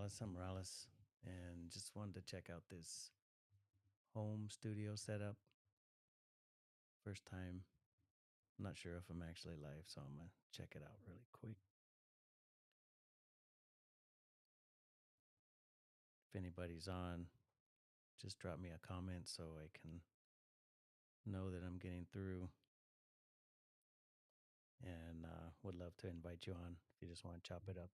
Morales. I'm Morales, and just wanted to check out this home studio setup. First time. I'm not sure if I'm actually live, so I'm gonna check it out really quick. If anybody's on, just drop me a comment so I can know that I'm getting through. And would love to invite you on if you just want to chop it up.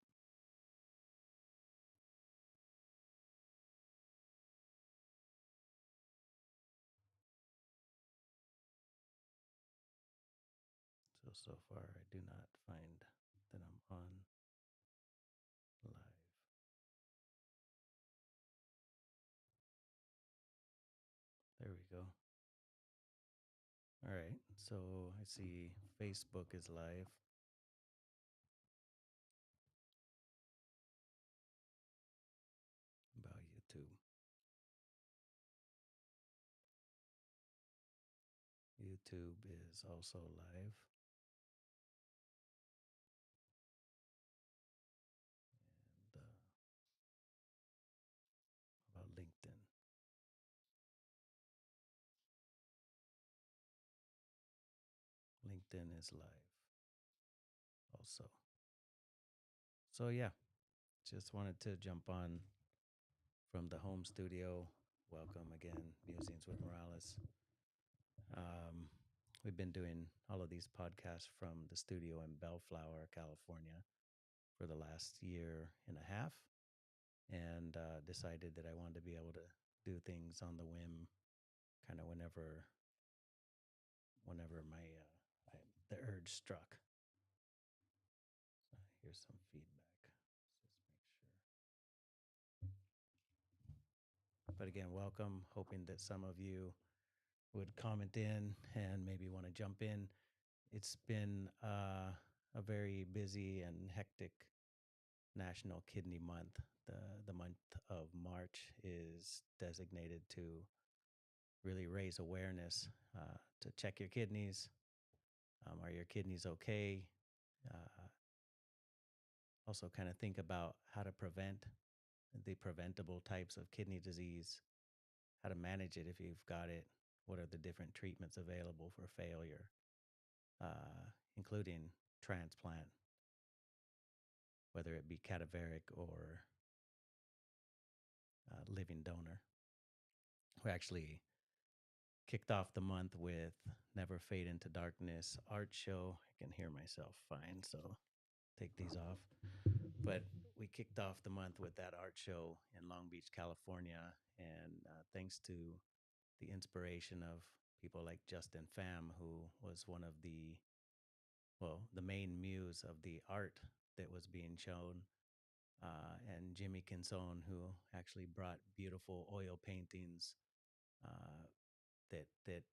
So far, I do not find that I'm on live. There we go. All right. So I see Facebook is live, about YouTube. YouTube is also live. And about LinkedIn. LinkedIn is live also. So, yeah, just wanted to jump on from the home studio. Welcome again, Musings with Morales. Um, we've been doing all of these podcasts from the studio in Bellflower, California for the last year and a half, and decided that I wanted to be able to do things on the whim, kind of whenever the urge struck. So here's some feedback. Let's just make sure. But again, welcome. Hoping that some of you would comment in and maybe want to jump in. It's been a very busy and hectic National Kidney Month. The month of March is designated to really raise awareness, to check your kidneys. Are your kidneys okay? Uh, Also, kind of think about how to prevent the preventable types of kidney disease, how to manage it if you've got it, what are the different treatments available for failure, including transplant, whether it be cadaveric or living donor. We actually kicked off the month with Never Fade into Darkness art show. I can hear myself fine, so take these off. But we kicked off the month with that art show in Long Beach, California. And thanks to the inspiration of people like Justin Pham, who was one of the main muse of the art that was being shown, and Jimmy Kinsone, who actually brought beautiful oil paintings. That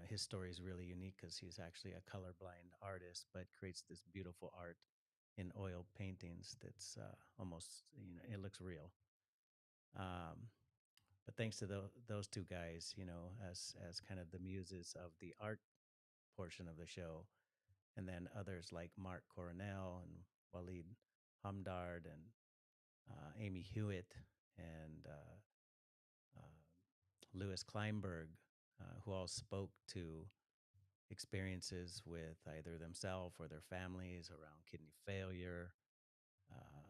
his story is really unique because he's actually a colorblind artist, but creates this beautiful art in oil paintings that's almost, it looks real. But thanks to those two guys, as kind of the muses of the art portion of the show, and then others like Mark Coronel and Walid Hamdard and Amy Hewitt and Louis Kleinberg, who all spoke to experiences with either themselves or their families around kidney failure,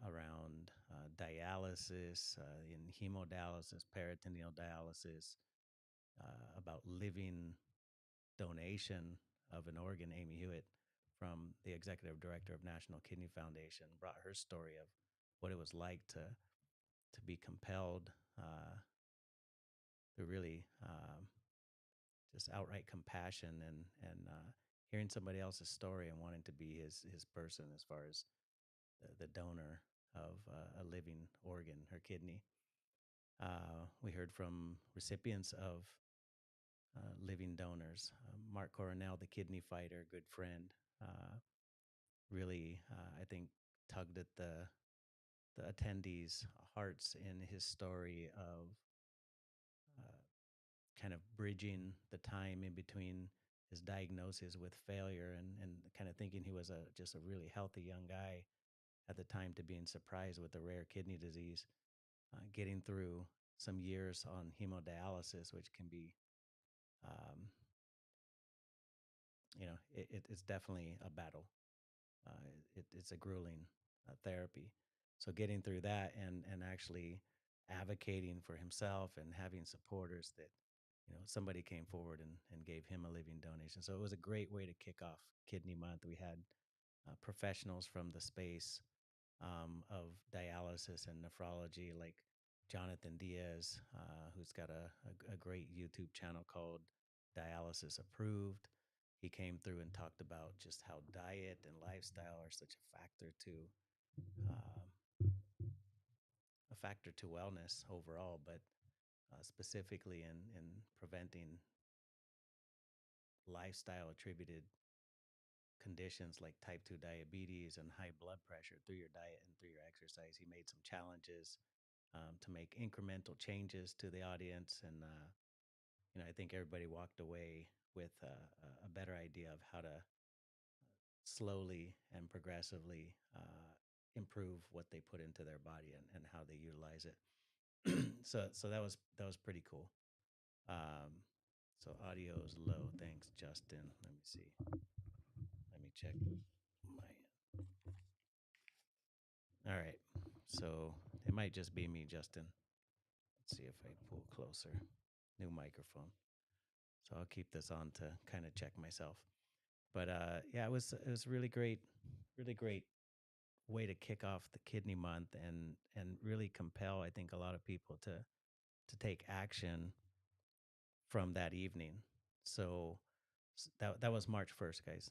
around dialysis, in hemodialysis, peritoneal dialysis, about living donation of an organ. Amy Hewitt, from the executive director of National Kidney Foundation, brought her story of what it was like to be compelled to really just outright compassion and hearing somebody else's story and wanting to be his person as far as the donor of a living organ, her kidney. We heard from recipients of living donors. Mark Coronel, the kidney fighter, good friend, really, I think, tugged at the attendees' hearts in his story of uh, kind of bridging the time in between his diagnosis with failure and kind of thinking he was just a really healthy young guy, at the time to being surprised with a rare kidney disease, getting through some years on hemodialysis, which can be, um, it's definitely a battle. It's a grueling therapy. So getting through that and actually advocating for himself and having supporters that, somebody came forward and gave him a living donation. So it was a great way to kick off Kidney Month. We had professionals from the space of dialysis and nephrology, like Jonathan Diaz, who's got a great YouTube channel called Dialysis Approved. He came through and talked about just how diet and lifestyle are such um, a factor to wellness overall, but specifically in preventing lifestyle attributed conditions like type 2 diabetes and high blood pressure through your diet and through your exercise. He made some challenges to make incremental changes to the audience. And, I think everybody walked away with a better idea of how to slowly and progressively improve what they put into their body and how they utilize it. So that was pretty cool. Um, so audio is low. Thanks, Justin. Let me see. Let me check my. All right. So it might just be me, Justin. Let's see if I pull closer. New microphone. So I'll keep this on to kind of check myself. But yeah, it was really great way to kick off the kidney month and really compel, I think, a lot of people to take action from that evening. So that was March 1st, guys.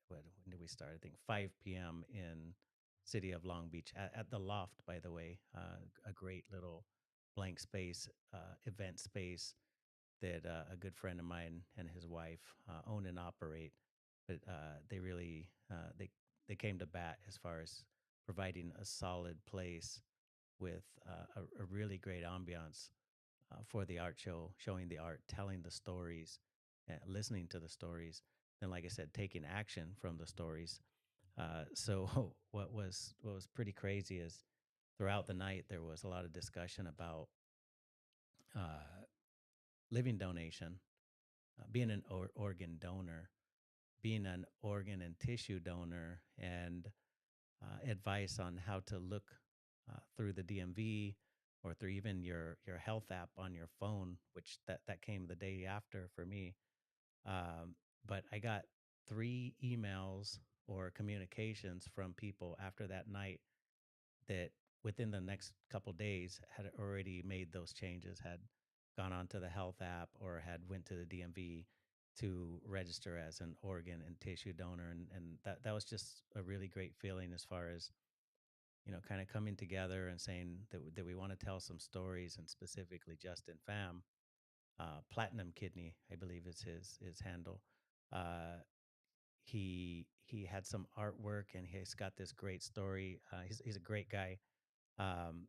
When did we start? I think 5 p.m. in city of Long Beach at the Loft, by the way, a great little blank space, event space that a good friend of mine and his wife own and operate. But they really they came to bat as far as providing a solid place with a really great ambiance for the art show, showing the art, telling the stories, listening to the stories, and like I said, taking action from the stories. So what was pretty crazy is throughout the night there was a lot of discussion about uh, living donation, being an organ donor, being an organ and tissue donor, and advice on how to look through the DMV or through even your health app on your phone, which that came the day after for me. But I got 3 emails or communications from people after that night that within the next couple days had already made those changes, had gone onto the health app or had went to the DMV to register as an organ and tissue donor. And that was just a really great feeling as far as, kind of coming together and saying that we want to tell some stories, and specifically Justin Pham, Platinum Kidney, I believe is his handle. Uh, he had some artwork and he's got this great story. He's a great guy, um,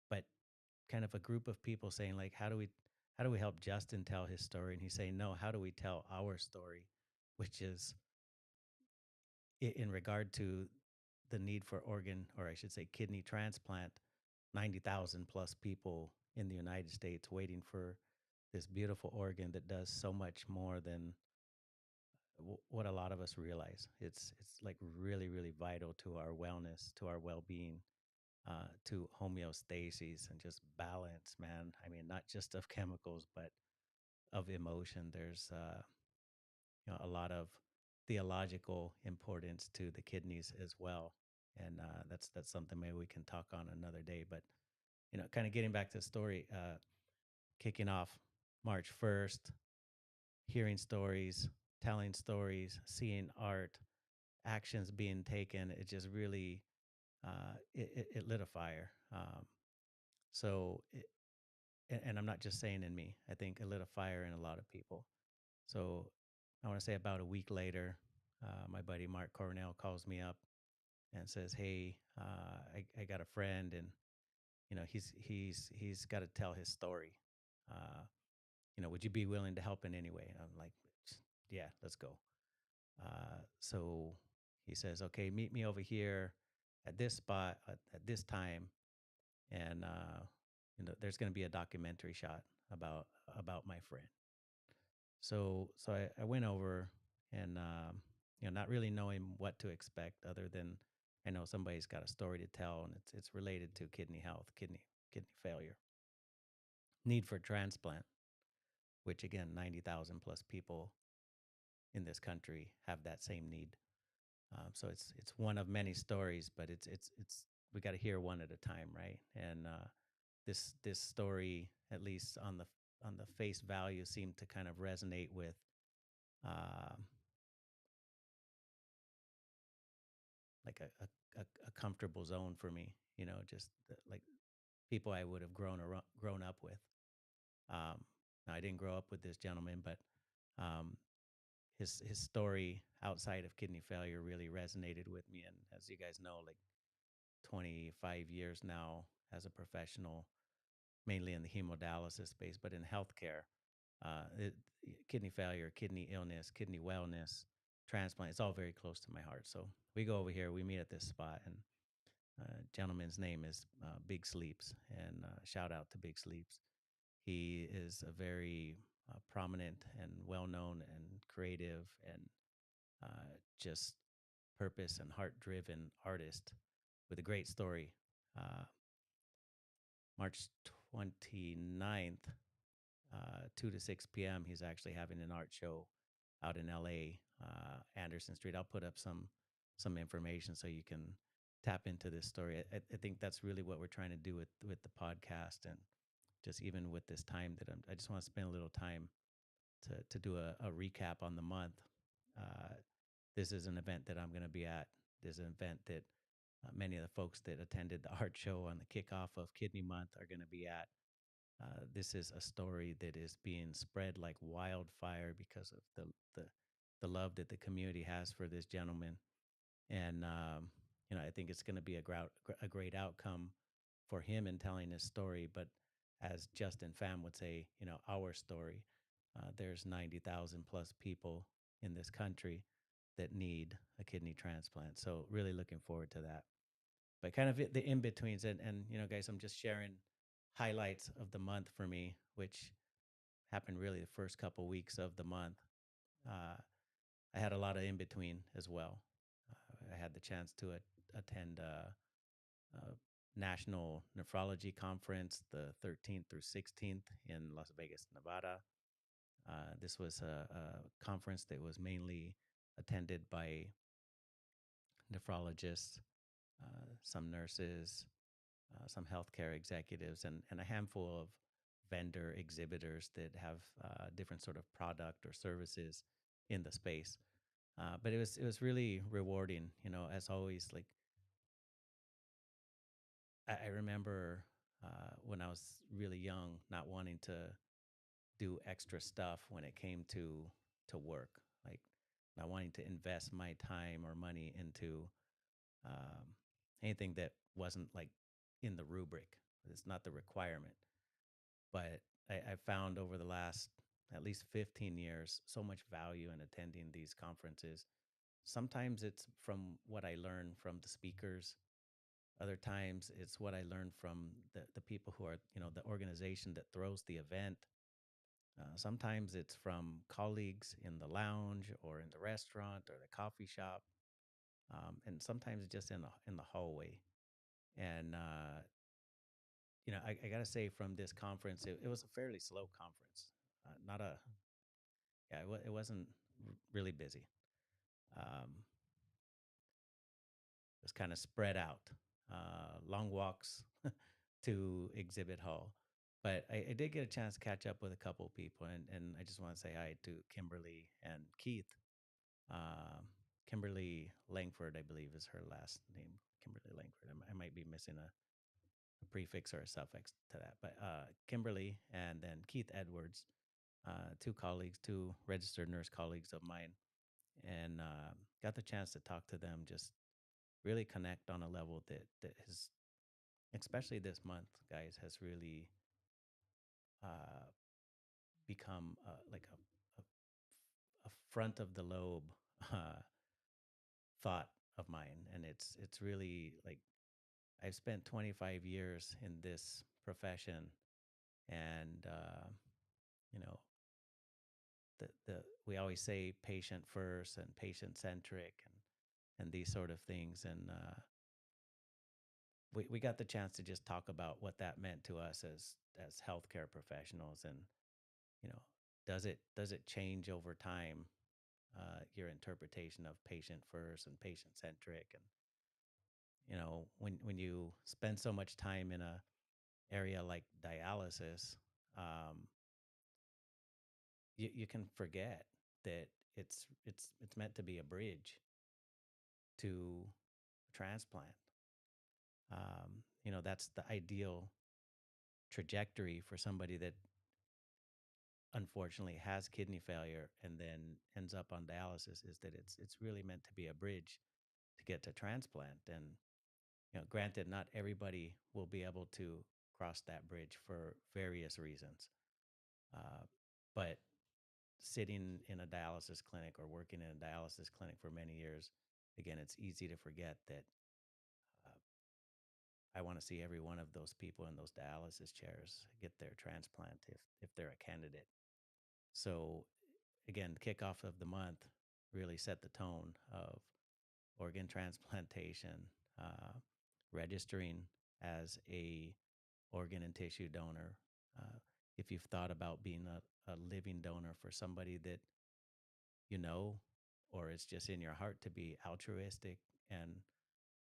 but kind of a group of people saying like, how do we help Justin tell his story? And he's saying, no, how do we tell our story, which is in regard to the need for organ, or I should say kidney transplant. 90,000 plus people in the United States waiting for this beautiful organ that does so much more than what a lot of us realize. It's like really really vital to our wellness, to our well-being, to homeostasis and just balance, man. I mean, not just of chemicals, but of emotion. There's a lot of theological importance to the kidneys as well, and that's something maybe we can talk on another day. But kind of getting back to the story, kicking off March 1st, hearing stories, telling stories, seeing art, actions being taken. It just really it lit a fire. So, and I'm not just saying in me. I think it lit a fire in a lot of people. So, I want to say about a week later, my buddy Mark Cornell calls me up and says, "Hey, I got a friend, and he's got to tell his story. Uh, would you be willing to help in any way?" And I'm like, "Yeah, let's go." So he says, "Okay, meet me over here. at this spot at this time, and there's going to be a documentary shot about about my friend. So I went over and not really knowing what to expect other than I know somebody's got a story to tell, and it's related to kidney health, kidney failure, need for transplant, which again 90,000 plus people in this country have that same need. So it's one of many stories, but it's we got to hear one at a time, right? And this story, at least on the face value, seemed to kind of resonate with uh, like a comfortable zone for me. Just like people I would have grown up with. Now I didn't grow up with this gentleman, but um, his story outside of kidney failure really resonated with me. And as you guys know, like 25 years now as a professional, mainly in the hemodialysis space, but in healthcare, uh, it, kidney failure, kidney illness, kidney wellness, transplant, it's all very close to my heart. So we go over here, we meet at this spot, and gentleman's name is Big Sleeps, and shout out to Big Sleeps. He is a very prominent and well known and creative and just purpose and heart driven artist with a great story. Uh, March 29th, 2 to 6 p.m., he's actually having an art show out in LA, Anderson Street. I'll put up some information so you can tap into this story. I think that's really what we're trying to do with the podcast, and just even with this time that I just want to spend a little time to do a recap on the month. Uh, this is an event that I'm going to be at. This is an event that many of the folks that attended the art show on the kickoff of Kidney Month are going to be at. This is a story that is being spread like wildfire because of the love that the community has for this gentleman, and I think it's going to be a great outcome for him in telling his story. But as Justin Pham would say, our story. There's 90,000 plus people in this country that need a kidney transplant. So really looking forward to that. But kind of the in betweens, and guys, I'm just sharing highlights of the month for me, which happened really the first couple weeks of the month. Uh, I had a lot of in between as well. I had the chance to attend a National Nephrology Conference the 13th through 16th in Las Vegas, Nevada. This was a conference that was mainly attended by nephrologists, some nurses, some healthcare executives, and a handful of vendor exhibitors that have different sort of product or services in the space. But it was really rewarding, as always. Like I remember when I was really young, not wanting to do extra stuff when it came to work, like not wanting to invest my time or money into um, anything that wasn't like in the rubric. It's not the requirement. But I found over the last at least 15 years so much value in attending these conferences. Sometimes it's from what I learn from the speakers. Other times it's what I learned from the people who are, the organization that throws the event. Sometimes it's from colleagues in the lounge or in the restaurant or the coffee shop, and sometimes just in the hallway. And I gotta say, from this conference, it was a fairly slow conference. Not a Yeah, it wasn't really busy. It was kind of spread out, long walks to exhibit hall. But I did get a chance to catch up with a couple of people, and I just want to say hi to Kimberly and Keith. Um, Kimberly Langford, I believe, is her last name. Kimberly Langford. I might be missing a prefix or a suffix to that, but Kimberly and then Keith Edwards, two colleagues, two registered nurse colleagues of mine, and got the chance to talk to them, just really connect on a level that has, especially this month, guys, has really uh, become like a front of the lobe uh, thought of mine, and it's really like I've spent 25 years in this profession, and you know, the we always say patient first and patient centric and these sort of things, and we got the chance to just talk about what that meant to us as healthcare professionals, and you know, does it change over time, your interpretation of patient first and patient centric, and when you spend so much time in a area like dialysis, um, you can forget that it's meant to be a bridge to transplant. That's the ideal trajectory for somebody that unfortunately has kidney failure and then ends up on dialysis, is that it's really meant to be a bridge to get to transplant. And granted, not everybody will be able to cross that bridge for various reasons. Uh, but sitting in a dialysis clinic or working in a dialysis clinic for many years, again, it's easy to forget that uh, I want to see every one of those people in those dialysis chairs get their transplant if they're a candidate. So again, the kickoff of the month really set the tone of organ transplantation, uh, registering as a organ and tissue donor. Uh, if you've thought about being a living donor for somebody that you know, or it's just in your heart to be altruistic and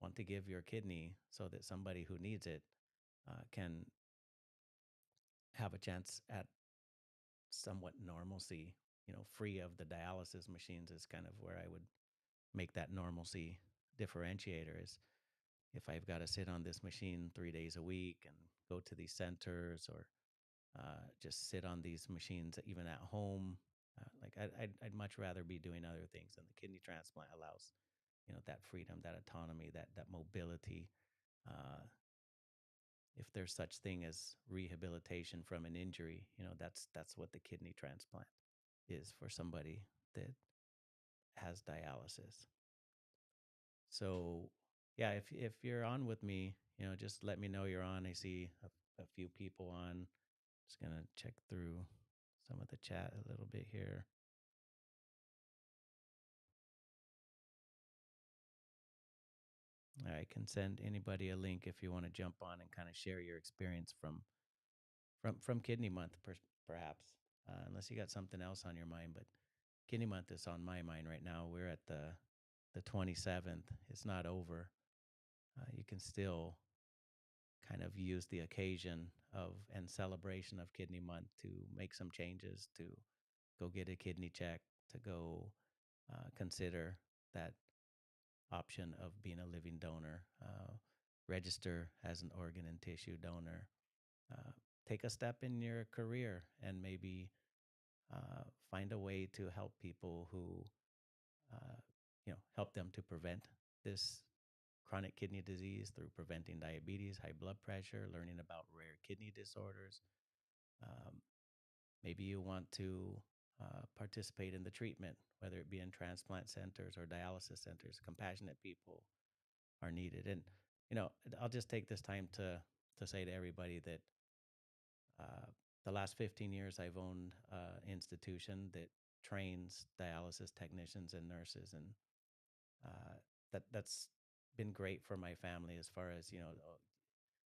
want to give your kidney so that somebody who needs it can have a chance at somewhat normalcy, free of the dialysis machines, is kind of where I would make that normalcy differentiator. Is if I've got to sit on this machine 3 days a week and go to these centers, or just sit on these machines even at home. Like I'd much rather be doing other things, and the kidney transplant allows, that freedom, that autonomy, that mobility. Uh, if there's such thing as rehabilitation from an injury, that's what the kidney transplant is for somebody that has dialysis. So yeah, if you're on with me, just let me know you're on. I see a few people on. Just gonna check through some of the chat a little bit here. I can send anybody a link if you want to jump on and kind of share your experience from Kidney Month, perhaps, unless you got something else on your mind. But Kidney Month is on my mind right now. We're at the 27th. It's not over. You can still kind of use the occasion of and celebration of Kidney Month to make some changes, to go get a kidney check, to go consider that option of being a living donor, register as an organ and tissue donor, uh, take a step in your career, and maybe find a way to help people who, uh, help them to prevent this chronic kidney disease through preventing diabetes, high blood pressure, learning about rare kidney disorders. Um, Maybe you want to participate in the treatment, whether it be in transplant centers or dialysis centers. Compassionate people are needed. And, I'll just take this time to say to everybody that uh, the last 15 years I've owned an institution that trains dialysis technicians and nurses. And that's been great for my family as far as, oh,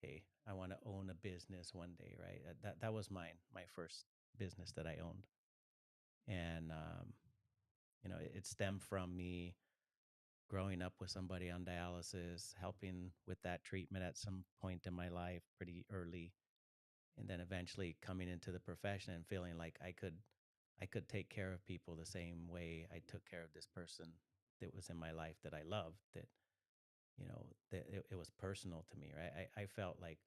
hey, I want to own a business one day, right? That was my first business that I owned. And, it stemmed from me growing up with somebody on dialysis, helping with that treatment at some point in my life pretty early, and then eventually coming into the profession and feeling like I could take care of people the same way I took care of this person that was in my life that I loved, that it was personal to me, right? I felt like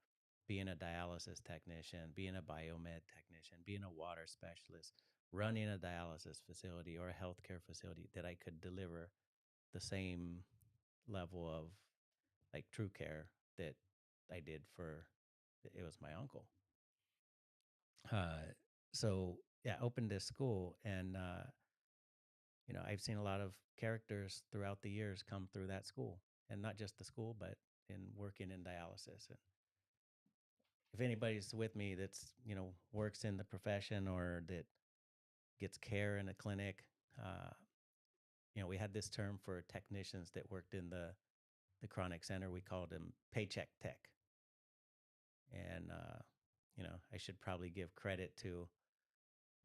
being a dialysis technician, being a biomed technician, being a water specialist, running a dialysis facility or a healthcare facility, that I could deliver the same level of like true care that I did for it was my uncle. Uh, so yeah, opened this school, and I've seen a lot of characters throughout the years come through that school, and not just the school, but in working in dialysis. And if anybody's with me that's, works in the profession or that gets care in a clinic, uh, we had this term for technicians that worked in the chronic center. We called them paycheck tech. And, I should probably give credit to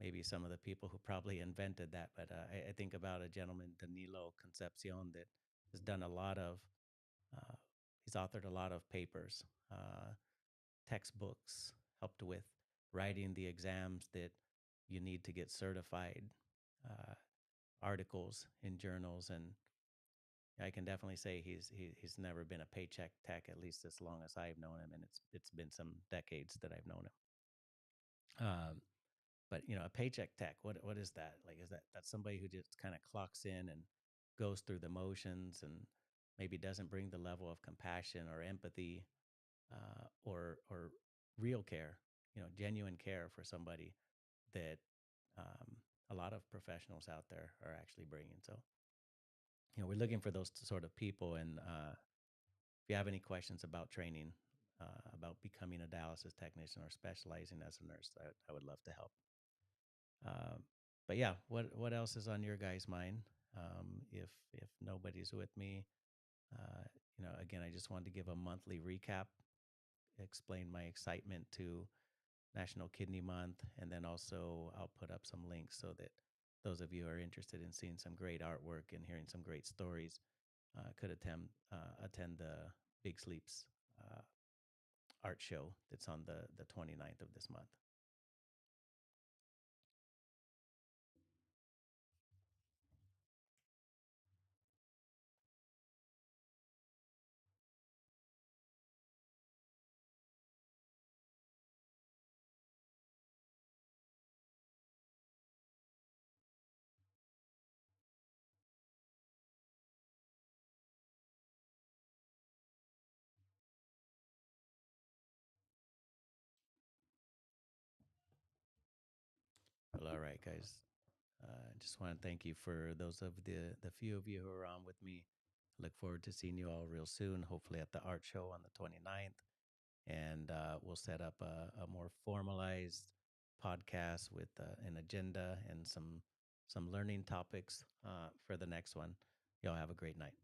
maybe some of the people who probably invented that. But I think about a gentleman, Danilo Concepcion, that has done a lot of, uh, he's authored a lot of papers, textbooks, helped with writing the exams that you need to get certified, uh, articles in journals. And I can definitely say he's never been a paycheck tech, at least as long as I've known him, and it's been some decades that I've known him. But a paycheck tech, what is that? Like, is that's somebody who just kind of clocks in and goes through the motions and maybe doesn't bring the level of compassion or empathy, or real care, genuine care for somebody that a lot of professionals out there are actually bringing. So, we're looking for those sort of people. And if you have any questions about training, about becoming a dialysis technician or specializing as a nurse, I would love to help. Um, but yeah, what else is on your guys' mind? If nobody's with me, uh, again, I just wanted to give a monthly recap, explain my excitement to National Kidney Month, and then also I'll put up some links so that those of you who are interested in seeing some great artwork and hearing some great stories could attend the Big Sleeps uh, art show that's on the 29th of this month. Well, all right, guys. I just want to thank you for those of the few of you who are on with me. I look forward to seeing you all real soon, hopefully at the art show on the 29th. And we'll set up a more formalized podcast with an agenda and some learning topics for the next one. Y'all have a great night.